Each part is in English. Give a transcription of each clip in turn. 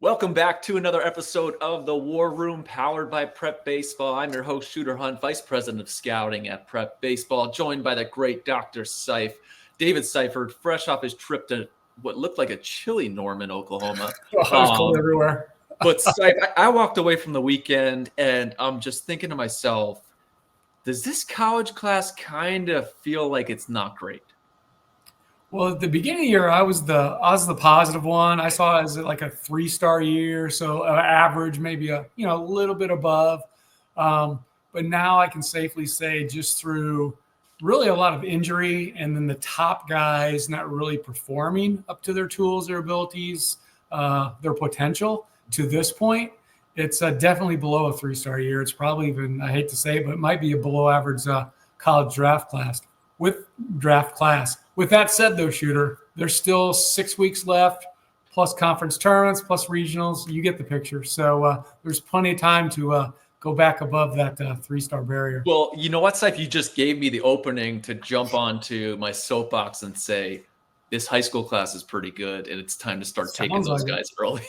Welcome back to another episode of The War Room, powered by Prep Baseball. I'm your host, Shooter Hunt, Vice President of Scouting at Prep Baseball, joined by the great Dr. Seif, David Seifert, fresh off his trip to what looked like a chilly Norman, Oklahoma. It was cold everywhere. But Seif, I walked away from the weekend, and I'm just thinking to myself, does this college class kind of feel like it's not great? Well, at the beginning of the year, I was the positive one. I saw it as like a 3-star year, so average, maybe a little bit above. But now I can safely say, just through really a lot of injury, and then the top guys not really performing up to their tools, their abilities, their potential to this point, it's definitely below a 3-star year. It's probably even, I hate to say it, but it might be a below average college draft class. With that said, though, Shooter, there's still 6 weeks left, plus conference tournaments, plus regionals. You get the picture. So there's plenty of time to go back above that 3-star barrier. Well, you know what, Seif? You just gave me the opening to jump onto my soapbox and say, this high school class is pretty good, and it's time to start taking those guys early.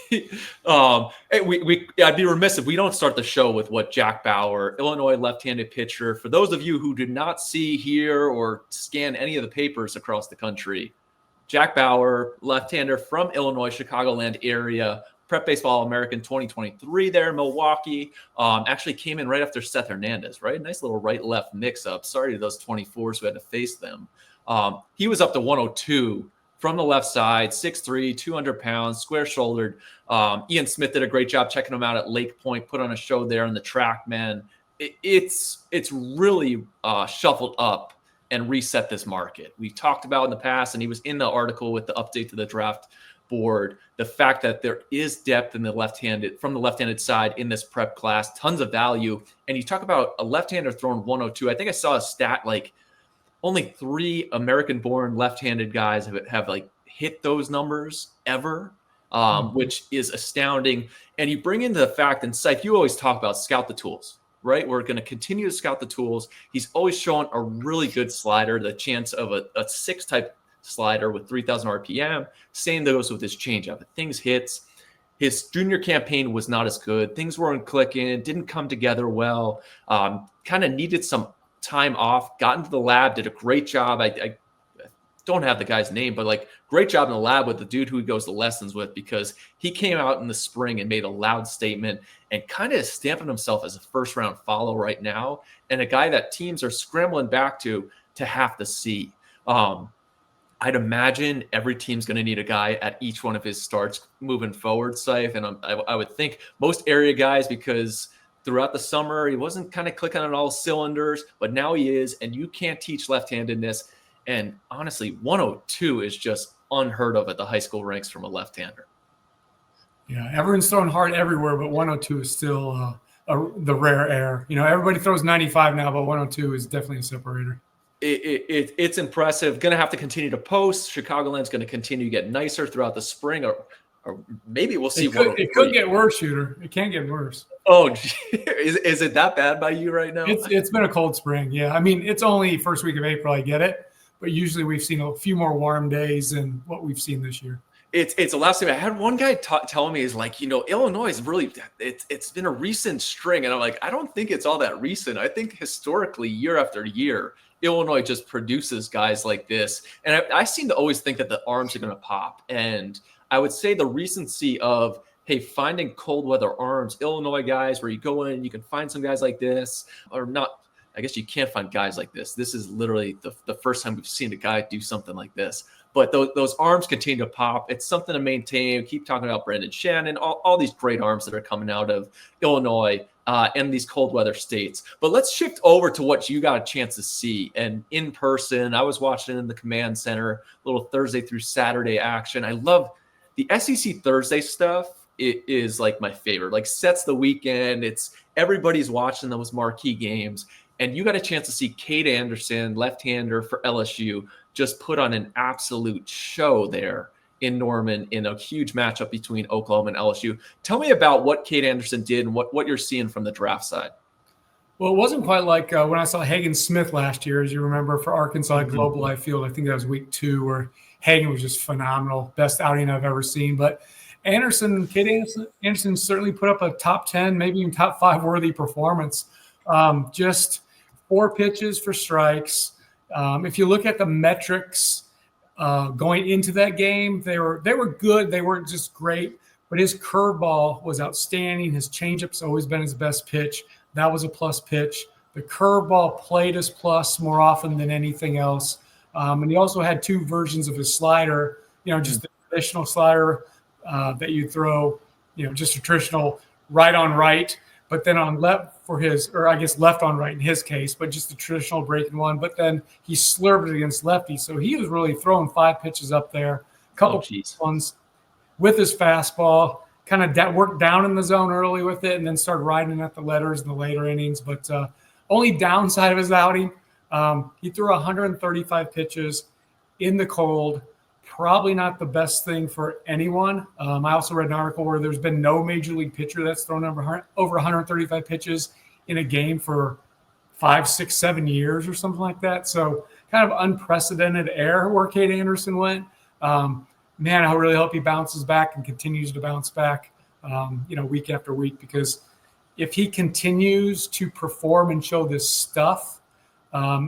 I'd be remiss if we don't start the show with what Jack Bauer, Illinois left-handed pitcher. For those of you who did not see, hear, or scan any of the papers across the country, Jack Bauer, left-hander from Illinois, Chicagoland area, Prep Baseball American 2023 there in Milwaukee. Actually came in right after Seth Hernandez, right? Nice little right-left mix-up. Sorry to those 24s who had to face them. He was up to 102 from the left side, 6'3", 200 pounds, square-shouldered. Ian Smith did a great job checking him out at Lake Point, put on a show there in the track, man. It's really shuffled up and reset this market. We've talked about in the past, and he was in the article with the update to the draft board, the fact that there is depth in the left-handed side in this prep class, tons of value. And you talk about a left-hander throwing 102. I think I saw a stat like only 3 American-born left-handed guys have like hit those numbers ever, which is astounding. And you bring into the fact, and Seif, you always talk about scout the tools, right? We're going to continue to scout the tools. He's always shown a really good slider, the chance of a 6-type slider with 3,000 RPM. Same goes with his changeup. If things hits. His junior campaign was not as good. Things weren't clicking, didn't come together well, kind of needed some time off, got into the lab, did a great job. I don't have the guy's name, but like great job in the lab with the dude who he goes to lessons with, because he came out in the spring and made a loud statement and kind of stamping himself as a first-round follow right now, and a guy that teams are scrambling back to have to see. I'd imagine every team's going to need a guy at each one of his starts moving forward, Seif, and I would think most area guys, because throughout the summer, he wasn't kind of clicking on all cylinders, but now he is, and you can't teach left-handedness. And honestly, 102 is just unheard of at the high school ranks from a left-hander. Yeah, everyone's throwing hard everywhere, but 102 is still the rare air. Everybody throws 95 now, but 102 is definitely a separator. It's impressive. Going to have to continue to post. Chicagoland's going to continue to get nicer throughout the spring, or maybe we'll see. It could get worse, Shooter. It can get worse. Oh, is it that bad by you right now? It's been a cold spring. Yeah, I mean, it's only first week of April. I get it, but usually we've seen a few more warm days than what we've seen this year. It's the last thing I had. One guy telling me is like, Illinois is really it's been a recent string, and I'm like, I don't think it's all that recent. I think historically, year after year, Illinois just produces guys like this, and I seem to always think that the arms are going to pop. And I would say the recency of, hey, finding cold weather arms, Illinois guys, where you go in, you can find some guys like this, or not. I guess you can't find guys like this. This is literally the first time we've seen a guy do something like this. But those arms continue to pop. It's something to maintain. We keep talking about Brandon Shannon, all these great arms that are coming out of Illinois and these cold weather states. But let's shift over to what you got a chance to see. And in person, I was watching in the command center, little Thursday through Saturday action. I love the SEC Thursday stuff. It is like my favorite, like sets the weekend. It's everybody's watching those marquee games. And you got a chance to see Kate Anderson, left-hander for LSU, just put on an absolute show there in Norman in a huge matchup between Oklahoma and LSU. Tell me about what Kate Anderson did and what you're seeing from the draft side. Well, it wasn't quite like when I saw Hagen Smith last year, as you remember, for Arkansas at Global Life Field. I think that was week 2, where Hagen was just phenomenal, best outing I've ever seen. But Kate Anderson certainly put up a top 10, maybe even top 5 worthy performance. Just 4 pitches for strikes. If you look at the metrics going into that game, they were good. They weren't just great, but his curveball was outstanding. His changeup's always been his best pitch. That was a plus pitch. The curveball played as plus more often than anything else. And he also had 2 versions of his slider, just the traditional slider that you throw, just a traditional right on right, but then on left for his, or I guess left on right in his case, but just the traditional breaking one. But then he slurved it against lefty. So he was really throwing 5 pitches up there, a couple ones with his fastball, kind of worked down in the zone early with it and then started riding at the letters in the later innings. But only downside of his outing, he threw 135 pitches in the cold. Probably not the best thing for anyone. I also read an article where there's been no major league pitcher that's thrown over 135 pitches in a game for 5, 6, 7 years or something like that. So kind of unprecedented air where Kate Anderson went. Man, I really hope he bounces back and continues to bounce back, week after week, because if he continues to perform and show this stuff,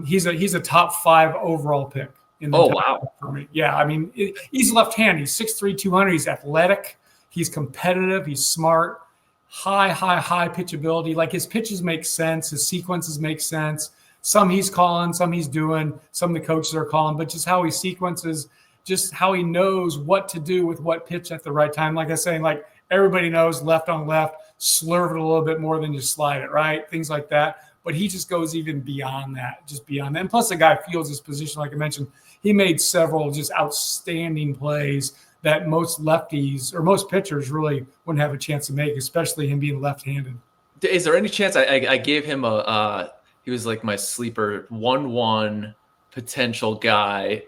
he's a top 5 overall pick. Wow. For me. Yeah, I mean, he's left-handed. He's 6'3", 200. He's athletic. He's competitive. He's smart. High pitchability. Like, his pitches make sense. His sequences make sense. Some he's calling, some he's doing, some the coaches are calling, but just how he sequences, just how he knows what to do with what pitch at the right time. Like I was saying, like, everybody knows left on left, slurve it a little bit more than just slide it, right? Things like that. But he just goes even beyond that, just beyond that. And plus, the guy fields his position, like I mentioned. He made several just outstanding plays that most lefties or most pitchers really wouldn't have a chance to make, especially him being left-handed. Is there any chance I gave him he was like my sleeper 1-1 potential guy?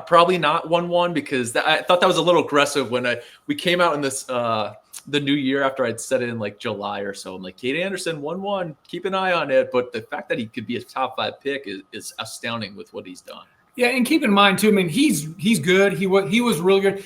Probably not 1-1 because I thought that was a little aggressive when we came out in this the new year after I'd said it in like July or so. I'm like, Kate Anderson 1-1, keep an eye on it. But the fact that he could be a top 5 pick is astounding with what he's done. Yeah, and keep in mind too, I mean, he's good. He was really good.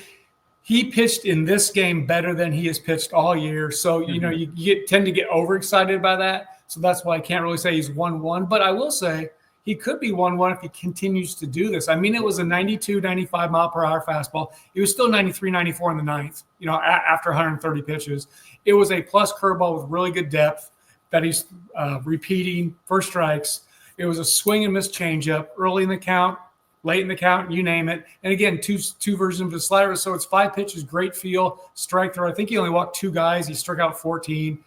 He pitched in this game better than he has pitched all year. So, you tend to get overexcited by that. So that's why I can't really say he's 1-1. But I will say he could be 1-1 if he continues to do this. I mean, it was a 92, 95 mile per hour fastball. It was still 93, 94 in the ninth, after 130 pitches. It was a plus curveball with really good depth that he's repeating for strikes. It was a swing and miss changeup early in the count, late in the count, you name it. And again, two versions of the slider. So it's 5 pitches, great feel, strike throw. I think he only walked 2 guys. He struck out 14.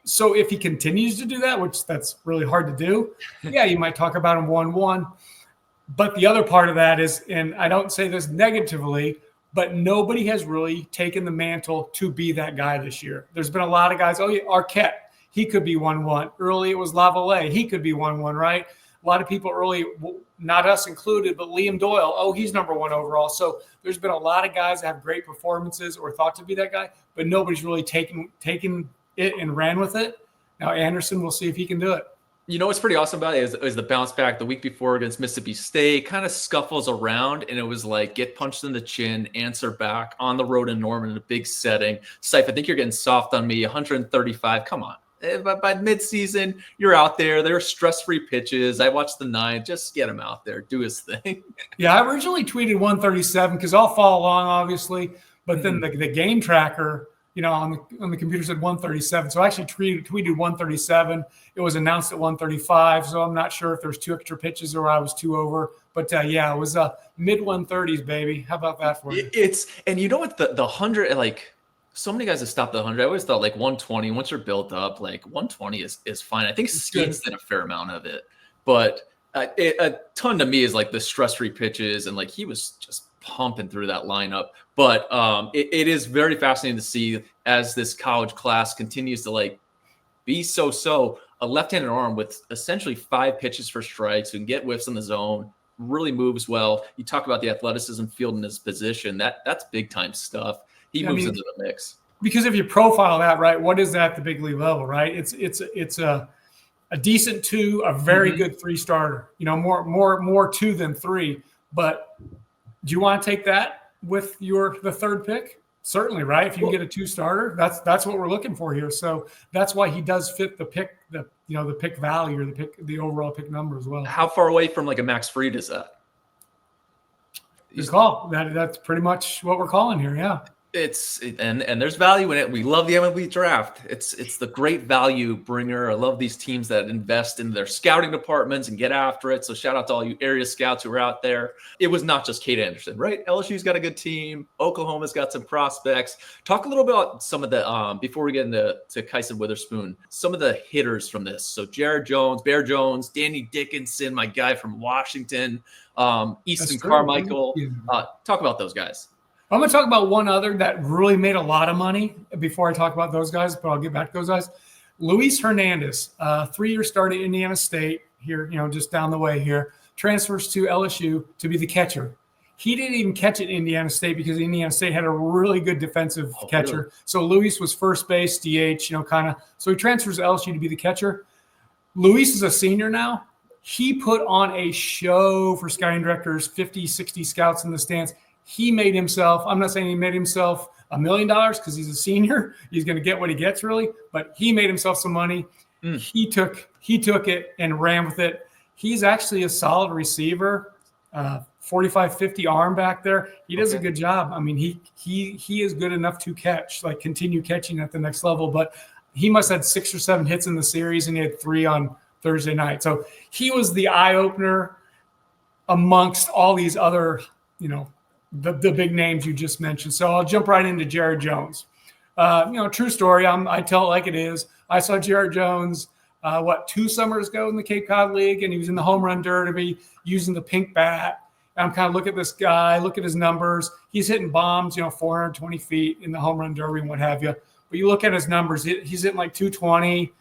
So if he continues to do that, which that's really hard to do, yeah, you might talk about him 1-1. But the other part of that is, and I don't say this negatively, but nobody has really taken the mantle to be that guy this year. There's been a lot of guys. Oh, yeah, Arquette, he could be 1-1. Early it was Lavallee. He could be 1-1, right? A lot of people early, not us included, but Liam Doyle. Oh, he's number 1 overall. So there's been a lot of guys that have great performances or thought to be that guy, but nobody's really taken it and ran with it. Now Anderson, we'll see if he can do it. What's pretty awesome about it is the bounce back the week before against Mississippi State, kind of scuffles around, and it was like get punched in the chin, answer back on the road in Norman in a big setting. Seif, I think you're getting soft on me. 135, come on. By midseason, you're out there. There are stress-free pitches. I watched the 9. Just get him out there. Do his thing. Yeah, I originally tweeted 137 because I'll follow along, obviously. But then the game tracker, on the computer said 137. So I actually tweeted 137. It was announced at 135. So I'm not sure if there's 2 extra pitches or I was 2 over. But yeah, it was mid 130s, baby. How about that for you? And you know what, the 100, like, so many guys have stopped the 100. I always thought like 120, once you're built up, like 120 is fine. I think Skeens did a fair amount of it. But a ton to me is like the stress-free pitches, and like he was just pumping through that lineup. But it is very fascinating to see as this college class continues to like be so a left-handed arm with essentially 5 pitches for strikes who can get whiffs in the zone, really moves well. You talk about the athleticism, field in his position. That's big time stuff. He moves into the mix. Because if you profile that, right, what is that at the big league level, right? It's a decent 2, a very good 3 starter. More 2 than 3. But do you want to take that with the 3rd pick? Certainly, right? If you can get a 2-starter, that's what we're looking for here. So that's why he does fit the pick, the pick value or the overall pick number as well. How far away from like a Max Fried is that? Good call. That's pretty much what we're calling here. Yeah. And there's value in it. We love the MLB draft. It's the great value bringer. I love these teams that invest in their scouting departments and get after it. So shout out to all you area scouts who are out there. It was not just Kate Anderson, right? LSU's got a good team. Oklahoma's got some prospects. Talk a little bit about some of the before we get into Kyson Witherspoon, some of the hitters from this. So Jared Jones, Bear Jones, Danny Dickinson, my guy from Washington, Easton Carmichael. Talk about those guys. I'm going to talk about one other that really made a lot of money before I talk about those guys, but I'll get back to those guys. Luis Hernandez, 3-year start at Indiana State here, just down the way here, transfers to LSU to be the catcher. He didn't even catch at Indiana State because Indiana State had a really good defensive catcher. Really? So Luis was first base, DH, kind of. So he transfers to LSU to be the catcher. Luis is a senior now. He put on a show for scouting directors, 50, 60 scouts in the stands. He made himself, I'm not saying he made himself $1 million because he's a senior. He's going to get what he gets really, but he made himself some money. He took it and ran with it. He's actually a solid receiver, 45, 50 arm back there. He does a good job. I mean, he is good enough to catch, like continue catching at the next level, but he must have had 6 or 7 hits in the series and he had 3 on Thursday night. So he was the eye opener amongst all these other, the big names you just mentioned. So I'll jump right into Jared Jones. True story. I tell it like it is. I saw Jared Jones, 2 summers ago in the Cape Cod League, and he was in the home run derby using the pink bat. And I'm kind of look at this guy, look at his numbers. He's hitting bombs, 420 feet in the home run derby and what have you. But you look at his numbers, he's hitting like 220,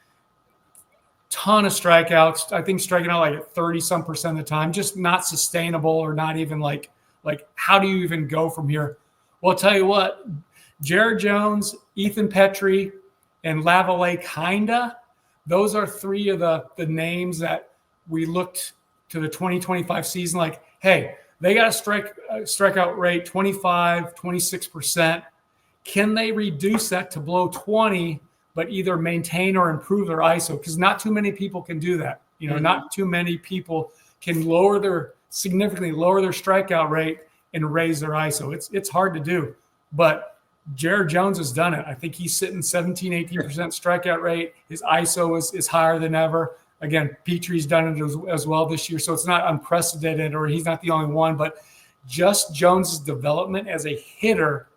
ton of strikeouts. I think striking out like at 30-some% of the time, just not sustainable or not even like how do you even go from here? Well, I'll tell you what, Jared Jones, Ethan Petrie, and Lavallee kinda, those are 3 of the names that we looked to the 2025 season like, hey, they got a strikeout rate 25, 26%. Can they reduce that to below 20, but either maintain or improve their ISO? Because not too many people can do that. Not too many people can significantly lower their strikeout rate and raise their ISO. It's hard to do, but Jared Jones has done it. I think he's sitting 17, 18% strikeout rate. His ISO is higher than ever. Again, Petrie's done it as well this year, so it's not unprecedented, or he's not the only one, but just Jones's development as a hitter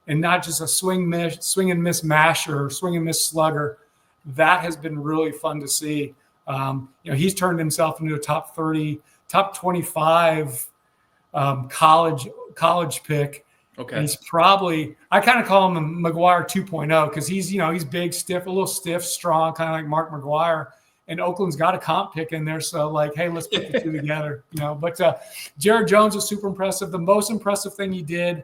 and not just a swing and miss masher or swing and miss slugger, that has been really fun to see. He's turned himself into a top 30, top 25 college pick. Okay. And he's probably, I kind of call him McGuire 2.0 because he's big, stiff, a little stiff, strong, kind of like Mark McGuire. And Oakland's got a comp pick in there. So like, hey, let's put the 2 together, But Jared Jones was super impressive. The most impressive thing he did,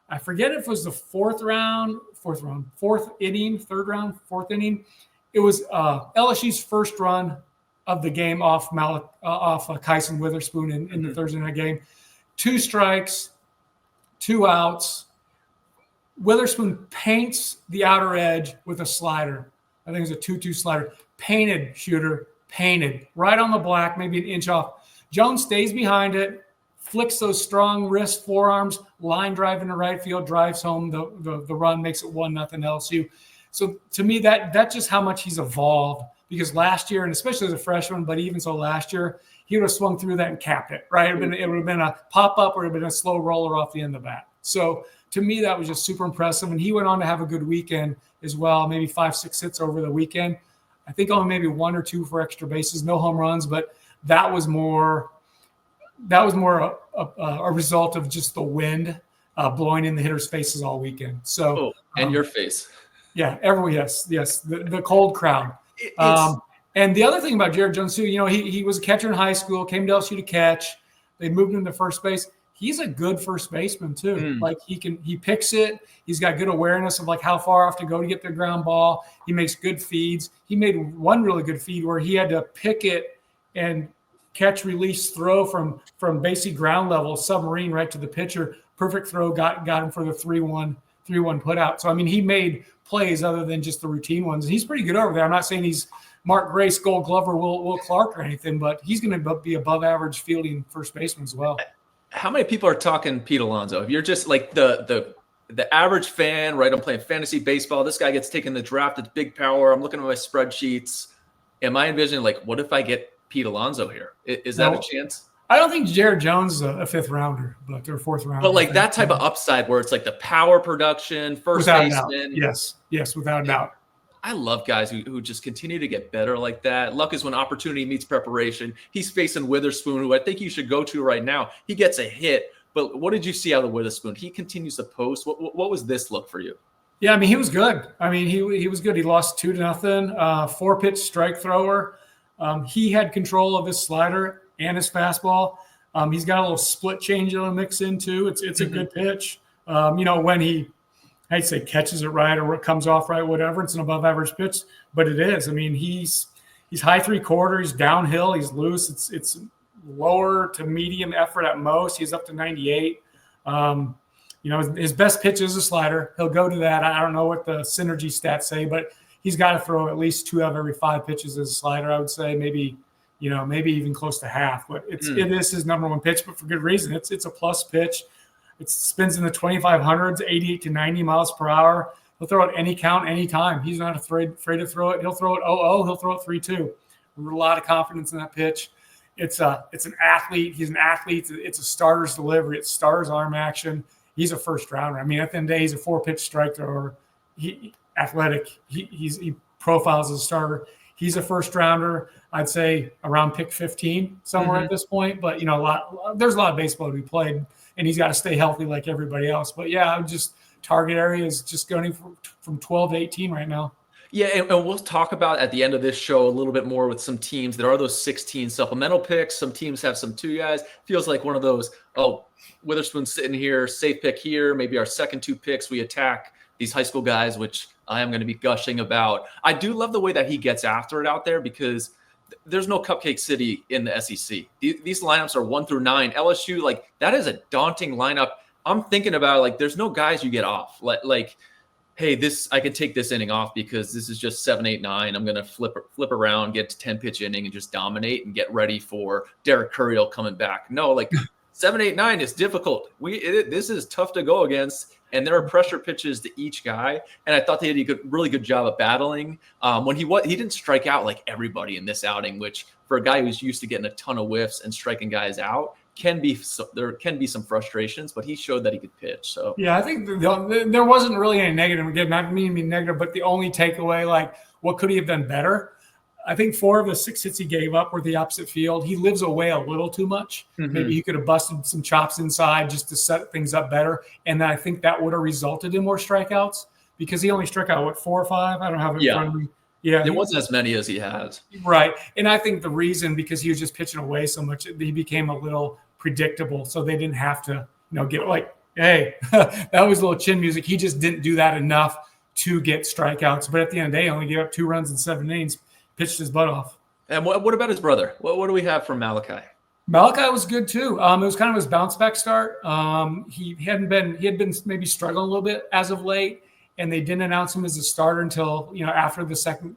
I forget if it was the fourth inning. It was LSU's first run of the game off Kyson Witherspoon in the Thursday night game. 2 strikes, 2 outs. Witherspoon paints the outer edge with a slider. I think it's a 2-2 slider. Painted shooter, painted right on the black, maybe an inch off. Jones stays behind it, flicks those strong wrist forearms, line drive into right field, drives home the run, makes it 1-0 LSU. So to me, that's just how much he's evolved, because last year, and especially as a freshman, but even so last year, he would have swung through that and capped it, right? It would have been a pop-up or it would have been a slow roller off the end of the bat. So to me, that was just super impressive. And he went on to have a good weekend as well, maybe 5-6 hits over the weekend. I think only maybe 1 or 2 for extra bases, no home runs, but that was more a result of just the wind blowing in the hitters' faces all weekend. So and your face. Yeah, yes, the cold crowd. And the other thing about Jared Jones too, he was a catcher in high school, came to LSU to catch. They moved him to first base. He's a good first baseman too. Like he picks it. He's got good awareness of like how far off to go to get the ground ball. He makes good feeds. He made one really good feed where he had to pick it and catch, release, throw from basic ground level, submarine right to the pitcher. Perfect throw, got him for the 3-1 3-1 put out. So, I mean, he made plays other than just the routine ones. He's pretty good over there. I'm not saying he's Mark Grace, Gold Glover, Will Clark or anything, but he's going to be above average fielding first baseman as well. How many people are talking Pete Alonso? If you're just like the average fan, right? I'm playing fantasy baseball. This guy gets taken the draft. It's big power. I'm looking at my spreadsheets. Am I envisioning like, what if I get Pete Alonso here? Is that a chance? I don't think Jared Jones is a fifth rounder, but or fourth rounder. But like that type of upside where it's like the power production, first baseman. Yes, without a doubt. I love guys who just continue to get better like that. Luck is when opportunity meets preparation. He's facing Witherspoon, who I think you should go to right now. He gets a hit, but what did you see out of Witherspoon? He continues to post. What was this look for you? Yeah, I mean, he was good. I mean, he was good. He lost 2-0, 4-pitch strike thrower. He had control of his slider and his fastball. He's got a little split change in the mix in too. It's a good pitch. When he, I'd say catches it right or comes off right, whatever. It's an above average pitch, but it is. I mean, he's high 3/4, downhill, he's loose. It's lower to medium effort at most. He's up to 98. His best pitch is a slider. He'll go to that. I don't know what the synergy stats say, but he's got to throw at least 2 out of every 5 pitches as a slider. I would say maybe even close to half. But it is his number 1 pitch, but for good reason. It's a plus pitch. It spins in the 2,500s, 88 to 90 miles per hour. He'll throw it any count, anytime. He's not afraid to throw it. He'll throw it 0-0. He'll throw it 3-2. A lot of confidence in that pitch. It's an athlete. He's an athlete. It's a starter's delivery. It's starter's arm action. He's a first rounder. I mean, at the end of the day, he's a 4-pitch strike thrower. Athletic. He profiles as a starter. He's a first rounder. I'd say around pick 15 somewhere at this point. But there's a lot of baseball to be played, and he's got to stay healthy like everybody else. But yeah, just target area is just going from 12 to 18 right now. Yeah, and we'll talk about at the end of this show a little bit more with some teams. There are those 16 supplemental picks. Some teams have some 2 guys. Feels like one of those, Witherspoon's sitting here, safe pick here. Maybe our second 2 picks, we attack these high school guys, which I am going to be gushing about. I do love the way that he gets after it out there because there's no Cupcake City in the SEC. These lineups are 1 through 9. LSU, like that is a daunting lineup. I'm thinking about like there's no guys you get off. Like hey, I can take this inning off because this is just 7, 8, 9. I'm going to flip around, get to 10-pitch inning and just dominate and get ready for Derek Curriel coming back. No, like 7, 8, 9 is difficult. This is tough to go against, and there are pressure pitches to each guy. And I thought they did a really good job of battling. When he didn't strike out like everybody in this outing, which for a guy who's used to getting a ton of whiffs and striking guys out, there can be some frustrations, but he showed that he could pitch. So yeah, I think there wasn't really any negative. Again, not meaning to be negative, but the only takeaway, like what could he have done better? I think 4 of the 6 hits he gave up were the opposite field. He lives away a little too much. Maybe he could have busted some chops inside just to set things up better. And I think that would have resulted in more strikeouts because he only struck out, 4 or 5? I don't have it in front of me. Yeah, it wasn't as many as he has. Right. And I think the reason, because he was just pitching away so much, he became a little predictable. So they didn't have to, get like, hey, that was a little chin music. He just didn't do that enough to get strikeouts. But at the end of the day, he only gave up 2 runs in 7 innings, pitched his butt off. And what about his brother? What do we have from Malachi? Malachi was good too. It was kind of his bounce back start. He had been maybe struggling a little bit as of late. And they didn't announce him as a starter until after the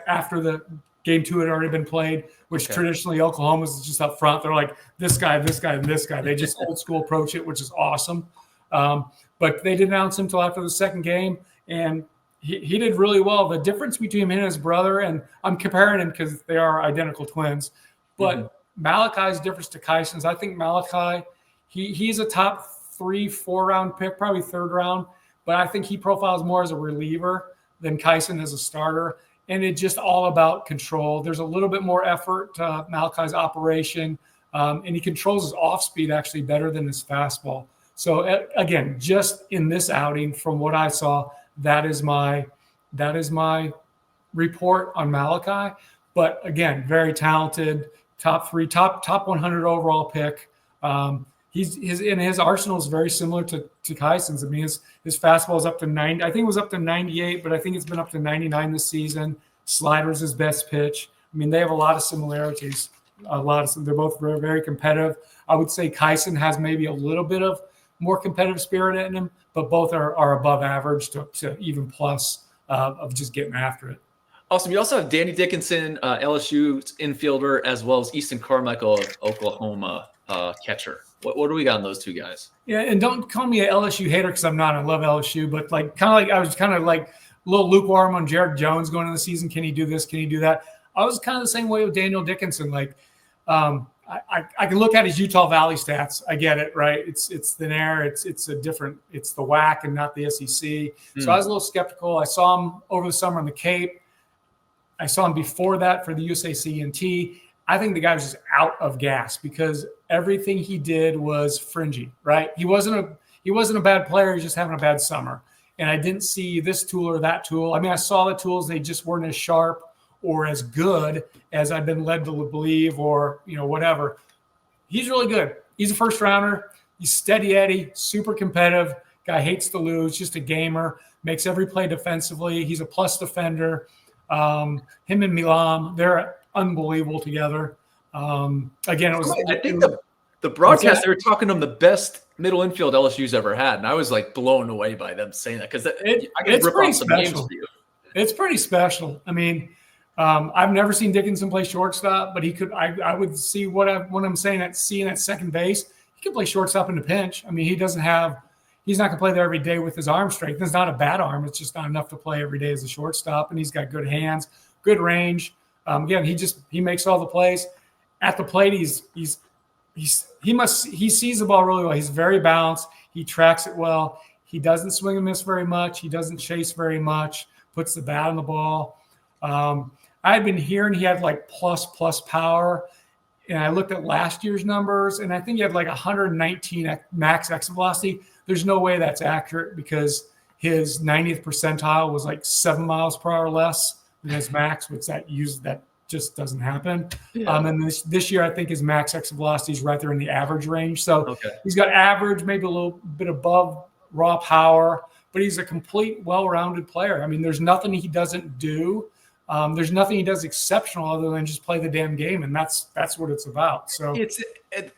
after the game 2 had already been played, which traditionally Oklahoma's just up front. They're like this guy, and this guy. They just old school approach it, which is awesome. But they didn't announce him until after the second game, and he did really well. The difference between him and his brother, and I'm comparing him because they are identical twins, but Malachi's difference to Kyson's. I think Malachi, he's a top 3, 4 round pick, probably 3rd round. But I think he profiles more as a reliever than Kyson as a starter. And it's just all about control. There's a little bit more effort to Malachi's operation. And he controls his off speed actually better than his fastball. So again, just in this outing, from what I saw, that is my report on Malachi. But again, very talented, top 100 overall pick. His arsenal is very similar to Kyson's. I mean, his fastball is up to 90. I think it was up to 98, but I think it's been up to 99 this season. Slider's his best pitch. I mean, they have a lot of similarities. They're both very, very competitive. I would say Kyson has maybe a little bit of more competitive spirit in them, but both are above average to even plus of just getting after it. Awesome. You also have Danny Dickinson, LSU's infielder, as well as Easton Carmichael of Oklahoma catcher. What do we got on those two guys? Yeah, and don't call me an LSU hater because I'm not. I love LSU, but I was kind of like a little lukewarm on Jared Jones going into the season. Can he do this? Can he do that? I was kind of the same way with Daniel Dickinson. I can look at his Utah Valley stats. I get it, right? It's thin air. It's a different. It's the WAC and not the SEC. So I was a little skeptical. I saw him over the summer in the Cape. I saw him before that for the USAC&T. I think the guy was just out of gas because everything he did was fringy, right? He wasn't a bad player. He was just having a bad summer. And I didn't see this tool or that tool. I mean, I saw the tools. They just weren't as sharp or as good as I've been led to believe or, whatever. He's really good. He's a first rounder. He's steady Eddie, super competitive. Guy hates to lose, just a gamer, makes every play defensively. He's a plus defender. Him and Milam, they're unbelievable together. Again, it was. I think the broadcast, they were talking to him the best middle infield LSU's ever had, and I was like blown away by them saying that because I can rip off some names for you. It's pretty special. I mean, I've never seen Dickinson play shortstop, but he could. I would see what I'm saying at seeing at second base. He can play shortstop in the pinch. I mean, he's not going to play there every day with his arm strength. It's not a bad arm. It's just not enough to play every day as a shortstop. And he's got good hands, good range. Again, he makes all the plays. At the plate, he sees the ball really well. He's very balanced. He tracks it well. He doesn't swing and miss very much. He doesn't chase very much. Puts the bat on the ball. I had been hearing he had like plus power. And I looked at last year's numbers, and I think he had like 119 max exit velocity. There's no way that's accurate because his 90th percentile was like 7 miles per hour less than his max, which that just doesn't happen. Yeah. And this year, I think his max exit velocity is right there in the average range. So He's got average, maybe a little bit above raw power, but he's a complete, well-rounded player. I mean, there's nothing he doesn't do. There's nothing he does exceptional other than just play the damn game, and that's what it's about. So it's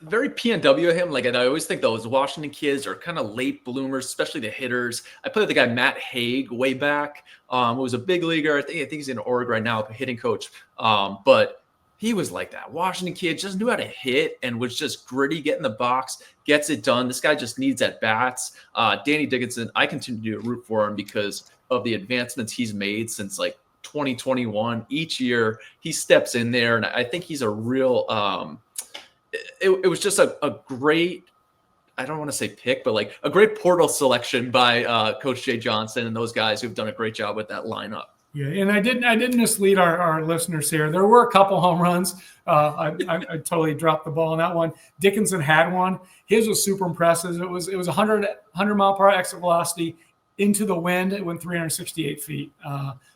very PNW of him. Like, and I always think those Washington kids are kind of late bloomers, especially the hitters. I played with the guy Matt Haig way back, who was a big leaguer. I think he's in Oregon right now, a hitting coach. But he was like that Washington kid, just knew how to hit and was just gritty, get in the box, gets it done. This guy just needs at bats. Danny Dickinson, I continue to root for him because of the advancements he's made since like 2021. Each year he steps in there, and I think he's a real it was just a great, I don't want to say pick, but like a great portal selection by Coach Jay Johnson and those guys who've done a great job with that lineup. Yeah, and I didn't mislead our listeners here. There were a couple home runs. I totally dropped the ball on that one. Dickinson had one. His was super impressive. It was 100 mile per hour exit velocity into the wind. It went 368 feet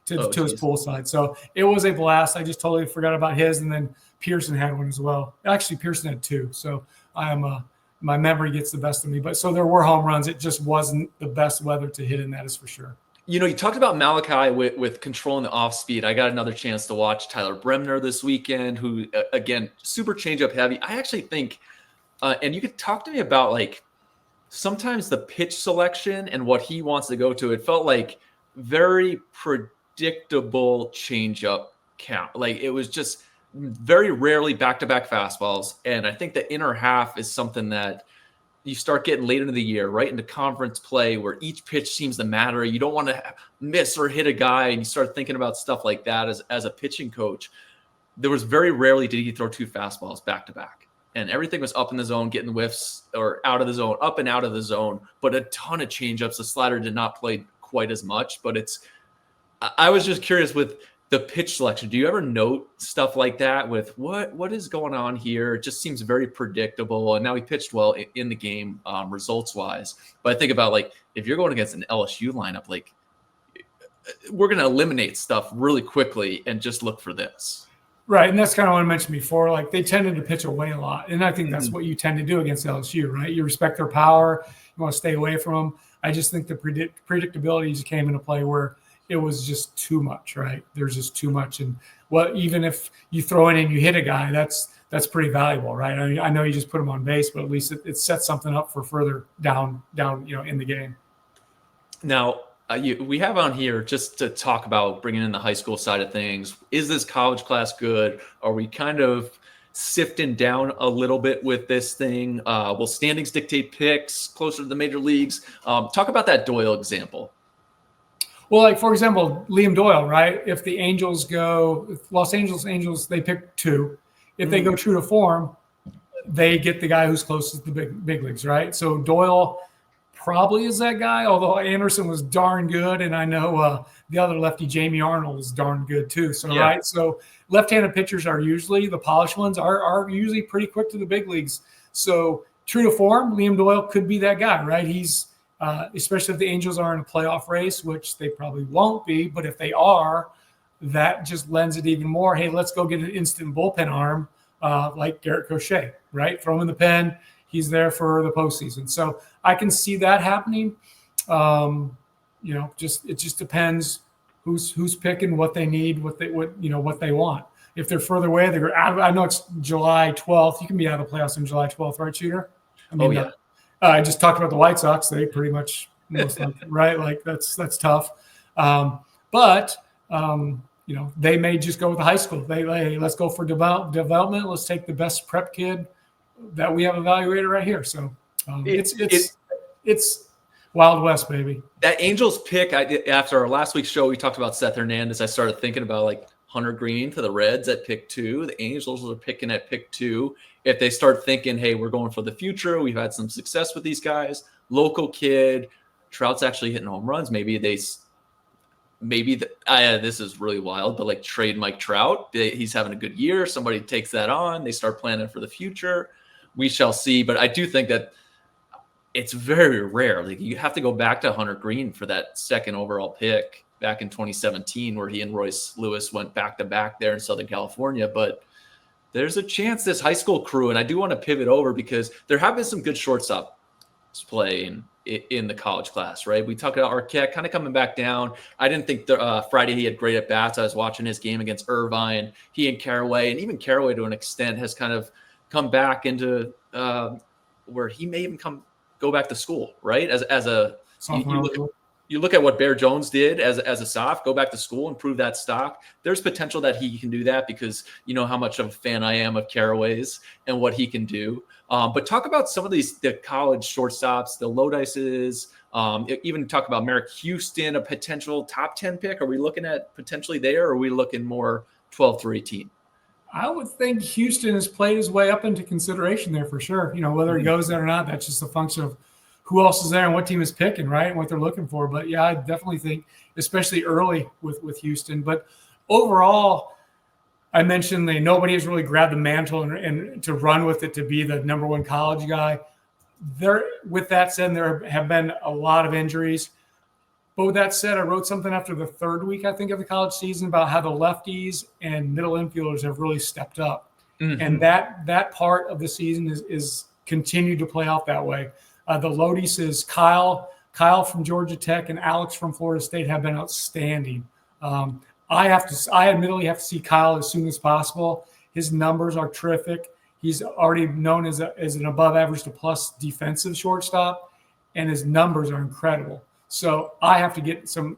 to his pool side. So it was a blast. I just totally forgot about his. And then Pearson had one as well. Actually, Pearson had two. So my memory gets the best of me. But so there were home runs. It just wasn't the best weather to hit in, that is for sure. You talked about Malachi with controlling the off speed. I got another chance to watch Tyler Bremner this weekend, who, again, super changeup heavy. I actually think, and you could talk to me about like sometimes the pitch selection and what he wants to go to. It felt like very predictable changeup count. Like it was just very rarely back-to-back fastballs. And I think the inner half is something that you start getting late into the year, right into conference play where each pitch seems to matter. You don't want to miss or hit a guy, and you start thinking about stuff like that as a pitching coach. There was very rarely did he throw two fastballs back to back, and everything was up in the zone, getting whiffs or out of the zone, up and out of the zone, but a ton of changeups. The slider did not play quite as much, but I was just curious with the pitch selection. Do you ever note stuff like that with what is going on here? It just seems very predictable. And now he pitched well in the game, results wise. But I think about like, if you're going against an LSU lineup, like we're going to eliminate stuff really quickly and just look for this. Right. And that's kind of what I mentioned before. Like they tended to pitch away a lot. And I think that's what you tend to do against LSU, right? You respect their power. You want to stay away from them. I just think the predictability just came into play where it was just too much, right? There's just too much. And even if you throw in and you hit a guy, that's pretty valuable, right? I know you just put him on base, but at least it sets something up for further down, in the game. Now, we have on here just to talk about bringing in the high school side of things. Is this college class good? Are we kind of sifting down a little bit with this thing? Will standings dictate picks closer to the major leagues? Talk about that Doyle example. Well, like, for example, Liam Doyle, right? If the Angels Los Angeles Angels, they pick 2. If they go true to form, they get the guy who's closest to the big leagues, right? So Doyle probably is that guy, although Anderson was darn good. And I know the other lefty, Jamie Arnold, is darn good too. So, right. So left-handed pitchers are usually, the polished ones are usually pretty quick to the big leagues. So true to form, Liam Doyle could be that guy, right? He's, especially if the Angels are in a playoff race, which they probably won't be, but if they are, that just lends it even more. Hey, let's go get an instant bullpen arm like Garrett Crochet, right? Throw him in the pen. He's there for the postseason. So I can see that happening. It just depends who's picking, what they need, what they want. If they're further away, I know it's July 12th. You can be out of the playoffs on July 12th, right, Shooter? I just talked about the White Sox. They pretty much, right? Like that's tough. But they may just go with the high school. Let's go for development. Let's take the best prep kid that we have evaluated right here. So it's Wild West, baby. That Angels pick, after our last week's show, we talked about Seth Hernandez. I started thinking about like Hunter Green to the Reds at pick 2. The Angels are picking at pick 2. If they start thinking, hey, we're going for the future, we've had some success with these guys, local kid, Trout's actually hitting home runs. This is really wild, but like trade Mike Trout. He's having a good year. Somebody takes that on. They start planning for the future. We shall see. But I do think that it's very rare. Like you have to go back to Hunter Green for that second overall pick back in 2017, where he and Royce Lewis went back to back there in Southern California. But there's a chance this high school crew, and I do want to pivot over because there have been some good shortstop play in the college class, right? We talked about Arquette kind of coming back down. I didn't think Friday he had great at bats. I was watching his game against Irvine. He and Caraway, and even Caraway to an extent, has kind of come back into where he may even go back to school, right? You look at what Bear Jones did as a soph, go back to school and prove that stock. There's potential that he can do that because you know how much of a fan I am of Caraway's and what he can do. But talk about some of the college shortstops, the Lodices, even talk about Merrick Houston, a potential top 10 pick. Are we looking at potentially there, or are we looking more 12 through 18? I would think Houston has played his way up into consideration there for sure. Whether he goes there or not, that's just a function of who else is there and what team is picking, right, and what they're looking for. But, yeah, I definitely think, especially early with Houston. But overall, I mentioned nobody has really grabbed the mantle and to run with it to be the number one college guy. With that said, there have been a lot of injuries. But with that said, I wrote something after the third week, I think, of the college season about how the lefties and middle infielders have really stepped up. Mm-hmm. And that part of the season is continued to play out that way. The Lodices, Kyle from Georgia Tech and Alex from Florida State have been outstanding. I admittedly have to see Kyle as soon as possible. His numbers are terrific. He's already known as an above average to plus defensive shortstop, and his numbers are incredible. So I have to get some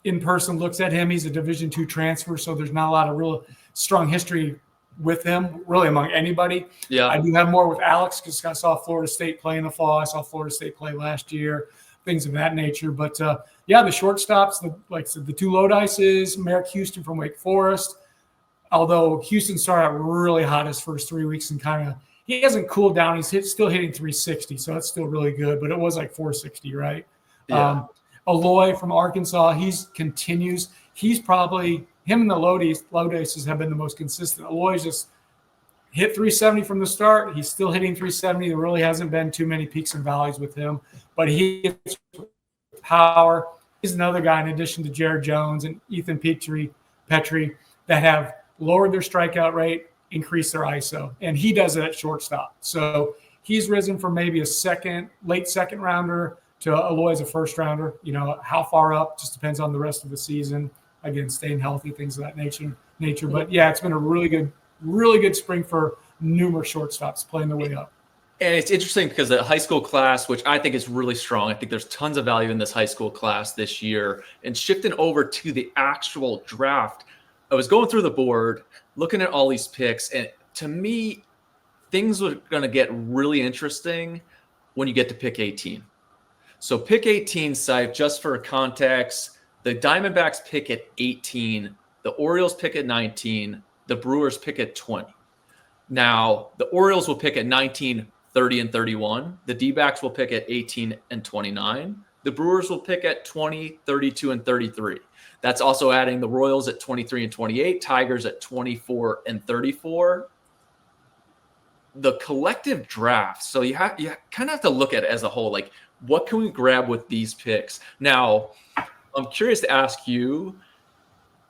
in-person looks at him. He's a Division II transfer, so there's not a lot of real strong history with him, really, among anybody. Yeah, I do have more with Alex because I saw Florida State play in the fall. I saw Florida State play last year, things of that nature. But, the shortstops, the two Lodices, Merrick Houston from Wake Forest, although Houston started out really hot his first 3 weeks and he hasn't cooled down. He's still hitting 360, so that's still really good. But it was like 460, right? Yeah. Aloy from Arkansas, continues. He's probably – him and the Lodices have been the most consistent. Aloy's just hit 370 from the start. He's still hitting 370. There really hasn't been too many peaks and valleys with him. But he hits power. He's another guy, in addition to Jared Jones and Ethan Petrie, that have lowered their strikeout rate, increased their ISO. And he does it at shortstop. So he's risen from maybe a late second rounder to Eloy as a first rounder. How far up just depends on the rest of the season. Again, staying healthy, things of that nature. But yeah, it's been a really good spring for numerous shortstops playing their way up. And it's interesting because the high school class, which I think is really strong, I think there's tons of value in this high school class this year. And shifting over to the actual draft, I was going through the board, looking at all these picks, and to me, things are going to get really interesting when you get to pick 18. So pick 18, Seif, just for context, the Diamondbacks pick at 18, the Orioles pick at 19, the Brewers pick at 20. Now, the Orioles will pick at 19, 30, and 31. The D-backs will pick at 18 and 29. The Brewers will pick at 20, 32, and 33. That's also adding the Royals at 23 and 28, Tigers at 24 and 34. The collective draft, so you kind of have to look at it as a whole. Like, what can we grab with these picks? Now, I'm curious to ask you,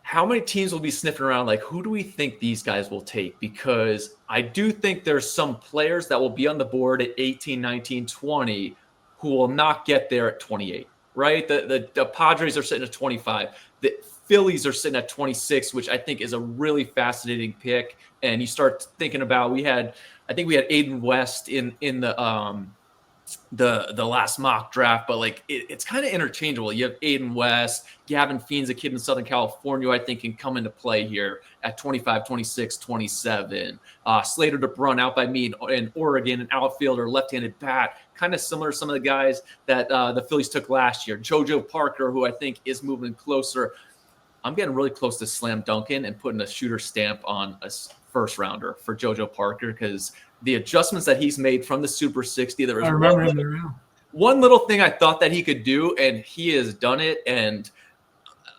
how many teams will be sniffing around? Like, who do we think these guys will take? Because I do think there's some players that will be on the board at 18, 19, 20 who will not get there at 28, right? The Padres are sitting at 25. The Phillies are sitting at 26, which I think is a really fascinating pick. And you start thinking about, I think we had Aiden West in the last mock draft, but like it's kind of interchangeable. You have Aiden West, Gavin Fiends, a kid in Southern California, I think can come into play here at 25, 26, 27. Slater DeBrun out by me in Oregon, an outfielder, left-handed bat, kind of similar to some of the guys that the Phillies took last year. JoJo Parker, who I think is moving closer. I'm getting really close to slam dunking and putting a shooter stamp on a first rounder for JoJo Parker because the adjustments that he's made from the Super 60, there was one little thing I thought that he could do, and he has done it. And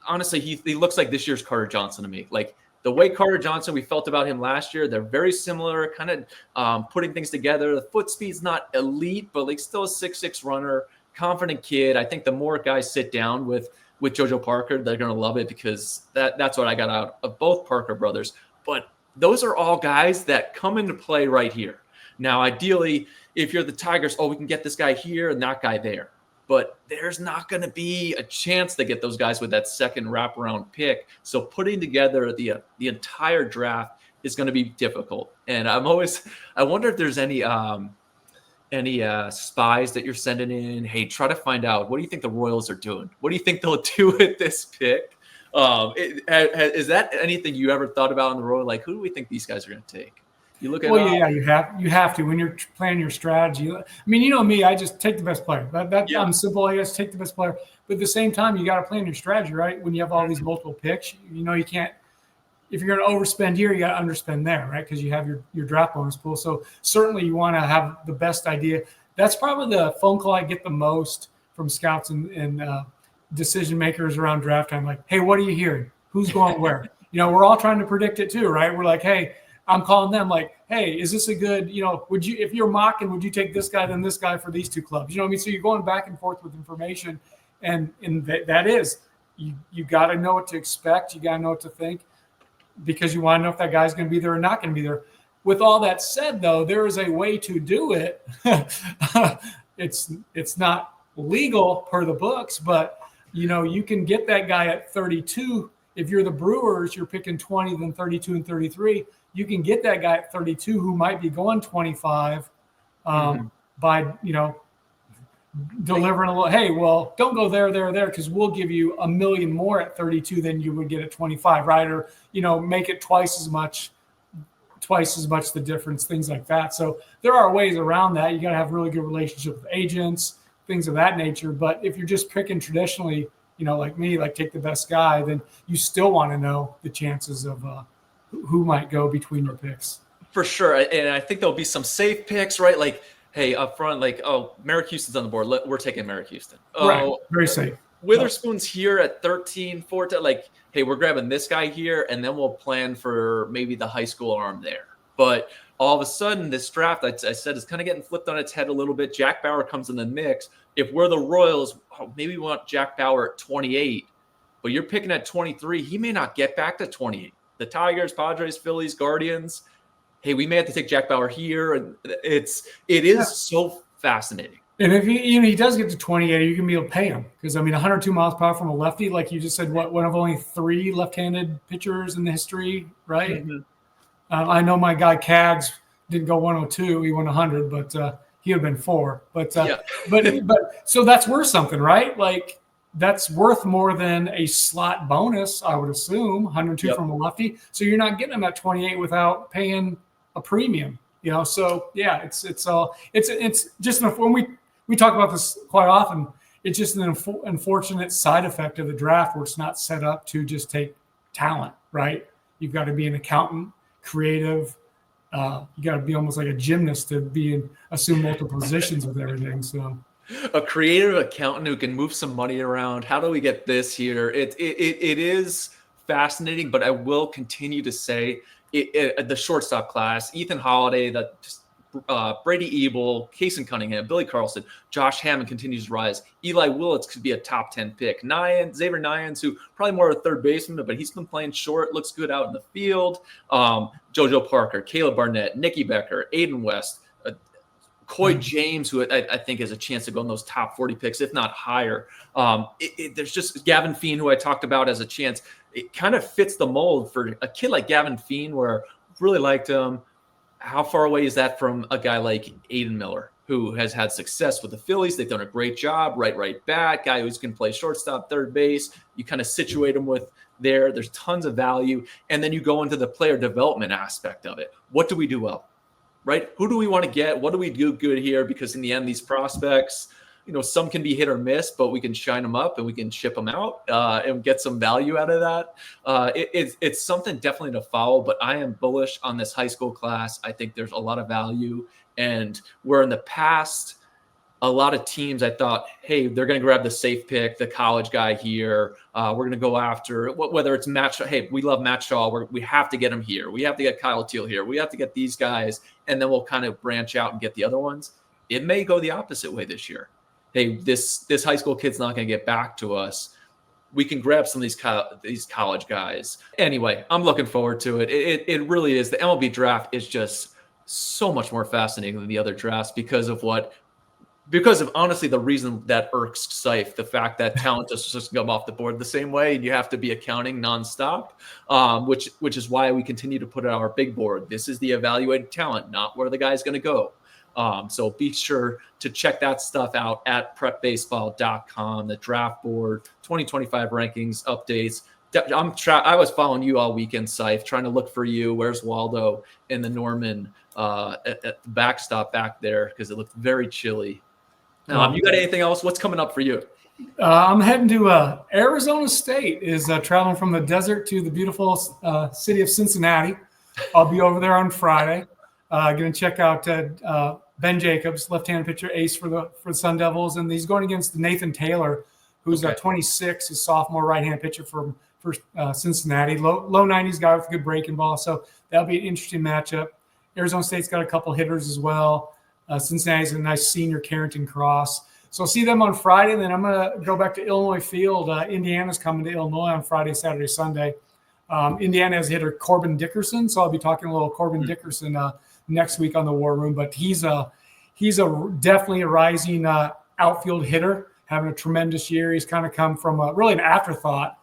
honestly, he looks like this year's Carter Johnson to me. Like the way Carter Johnson, we felt about him last year, they're very similar, kind of putting things together. The foot speed's not elite, but like still a 6'6" runner, confident kid. I think the more guys sit down with JoJo Parker, they're going to love it because that's what I got out of both Parker brothers. But those are all guys that come into play right here. Now, ideally, if you're the Tigers, we can get this guy here and that guy there. But there's not going to be a chance to get those guys with that second wraparound pick. So putting together the entire draft is going to be difficult. And I wonder if there's any spies that you're sending in. Hey, try to find out, what do you think the Royals are doing? What do you think they'll do with this pick? Is that anything you ever thought about on the road? Like, who do we think these guys are going to take? You look at you have to when you're planning your strategy. I mean, you know me, I just take the best player. I'm simple. I just take the best player. But at the same time, you got to plan your strategy, right? When you have all these multiple picks, you can't. If you're going to overspend here, you got to underspend there, right? Because you have your draft bonus pool. So certainly you want to have the best idea. That's probably the phone call I get the most from scouts and decision makers around draft time. Like, hey, what are you hearing? Who's going where? We're all trying to predict it too, right? We're like, hey, I'm calling them like, hey, is this a good, would you, if you're mocking, would you take this guy then this guy for these two clubs? You know what I mean? So you're going back and forth with information, and that is, you got to know what to expect. You got to know what to think, because you want to know if that guy's going to be there or not going to be there. With all that said, though, there is a way to do it. It's not legal per the books, but you can get that guy at 32. If you're the Brewers, you're picking 20, then 32 and 33. You can get that guy at 32 who might be going 25 by, delivering a little, hey, well, don't go there, because we'll give you $1 million more at 32 than you would get at 25, right? Or, make it twice as much the difference, things like that. So there are ways around that. You got to have really good relationship with agents, things of that nature. But if you're just picking traditionally, like me, like take the best guy, then you still want to know the chances of who might go between your picks. For sure. And I think there'll be some safe picks, right? Like, hey, up front, like, Merrick Houston's on the board. We're taking Merrick Houston. Right. Very safe. Witherspoon's here at 13, 14. Like, hey, we're grabbing this guy here, and then we'll plan for maybe the high school arm there. But all of a sudden, this draft, I said, is kind of getting flipped on its head a little bit. Jack Bauer comes in the mix. If we're the Royals, maybe we want Jack Bauer at 28, but you're picking at 23. He may not get back to 28. The Tigers, Padres, Phillies, Guardians, hey, we may have to take Jack Bauer here. And it is so fascinating. And if he does get to 28, you can be able to pay him because 102 miles per hour from a lefty, like you just said, one of only 3 left-handed pitchers in the history, right? Mm-hmm. I know my guy Cags didn't go 102; he went 100, but he would have been 4. But so that's worth something, right? Like that's worth more than a slot bonus, I would assume. 102 from a lefty, so you're not getting him at 28 without paying a premium. So yeah, it's just when we talk about this quite often. It's just an unfortunate side effect of the draft where it's not set up to just take talent, right? You've got to be an accountant, creative. You got to be almost like a gymnast to assume multiple positions with everything. So, a creative accountant who can move some money around. How do we get this here? It is fascinating, but I will continue to say the shortstop class: Ethan Holiday, Brady Ebel, Kason Cunningham, Billy Carlson, Josh Hammond continues to rise. Eli Willits could be a top 10 pick. Xavier Nyans, who probably more of a third baseman, but he's been playing short, looks good out in the field. JoJo Parker, Caleb Barnett, Nicky Becker, Aiden West, Coy James, who I think has a chance to go in those top 40 picks, if not higher. There's just Gavin Feen, who I talked about as a chance. It kind of fits the mold for a kid like Gavin Feen, where I really liked him. How far away is that from a guy like Aiden Miller, who has had success with the Phillies? They've done a great job, right back, guy who's going to play shortstop, third base. You kind of situate him with there. There's tons of value. And then you go into the player development aspect of it. What do we do well, right? Who do we want to get? What do we do good here? Because in the end, these prospects, some can be hit or miss, but we can shine them up and we can ship them out and get some value out of that. It's something definitely to follow, but I am bullish on this high school class. I think there's a lot of value. And where in the past, a lot of teams, I thought, hey, they're going to grab the safe pick, the college guy here. We're going to go after whether it's Matt Shaw. Hey, we love Matt Shaw. We have to get him here. We have to get Kyle Teal here. We have to get these guys. And then we'll kind of branch out and get the other ones. It may go the opposite way this year. Hey, this high school kid's not going to get back to us. We can grab some of these college guys. Anyway, I'm looking forward to it. It really is. The MLB draft is just so much more fascinating than the other drafts because of honestly the reason that irks Seif, the fact that talent just doesn't come off the board the same way, and you have to be accounting nonstop, which is why we continue to put it on our big board. This is the evaluated talent, not where the guy's going to go. So be sure to check that stuff out at prepbaseball.com, the draft board, 2025 rankings, updates. I was following you all weekend, Seif, trying to look for you. Where's Waldo in the Norman at the backstop back there because it looked very chilly. You got anything else? What's coming up for you? I'm heading to Arizona State. Is traveling from the desert to the beautiful city of Cincinnati. I'll be over there on Friday. Going to check out Ben Jacobs, left-handed pitcher, ace for the Sun Devils, and he's going against Nathan Taylor, who's 26, his sophomore right-handed pitcher for Cincinnati. Low 90s guy with a good breaking ball, so that'll be an interesting matchup. Arizona State's got a couple hitters as well. Cincinnati's a nice senior, Carrington Cross. So I'll see them on Friday, and then I'm going to go back to Illinois Field. Indiana's coming to Illinois on Friday, Saturday, Sunday. Indiana has hitter Corbin Dickerson, so I'll be talking a little Corbin Dickerson next week on the War Room. But he's definitely a rising outfield hitter, having a tremendous year. He's kind of come from really an afterthought.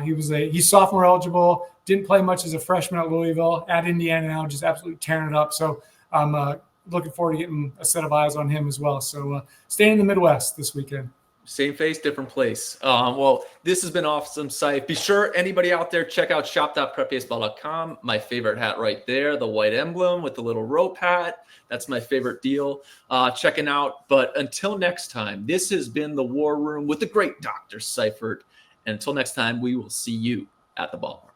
He's sophomore eligible, didn't play much as a freshman at Louisville, at Indiana now, just absolutely tearing it up. So I'm looking forward to getting a set of eyes on him as well. So staying in the Midwest this weekend. Same face, different place. Well, this has been awesome, Seif. Be sure, anybody out there, check out shop.prepbaseball.com. My favorite hat right there, the white emblem with the little rope hat. That's my favorite deal. Checking out. But until next time, this has been the War Room with the great Dr. Seifert. And until next time, we will see you at the ballpark.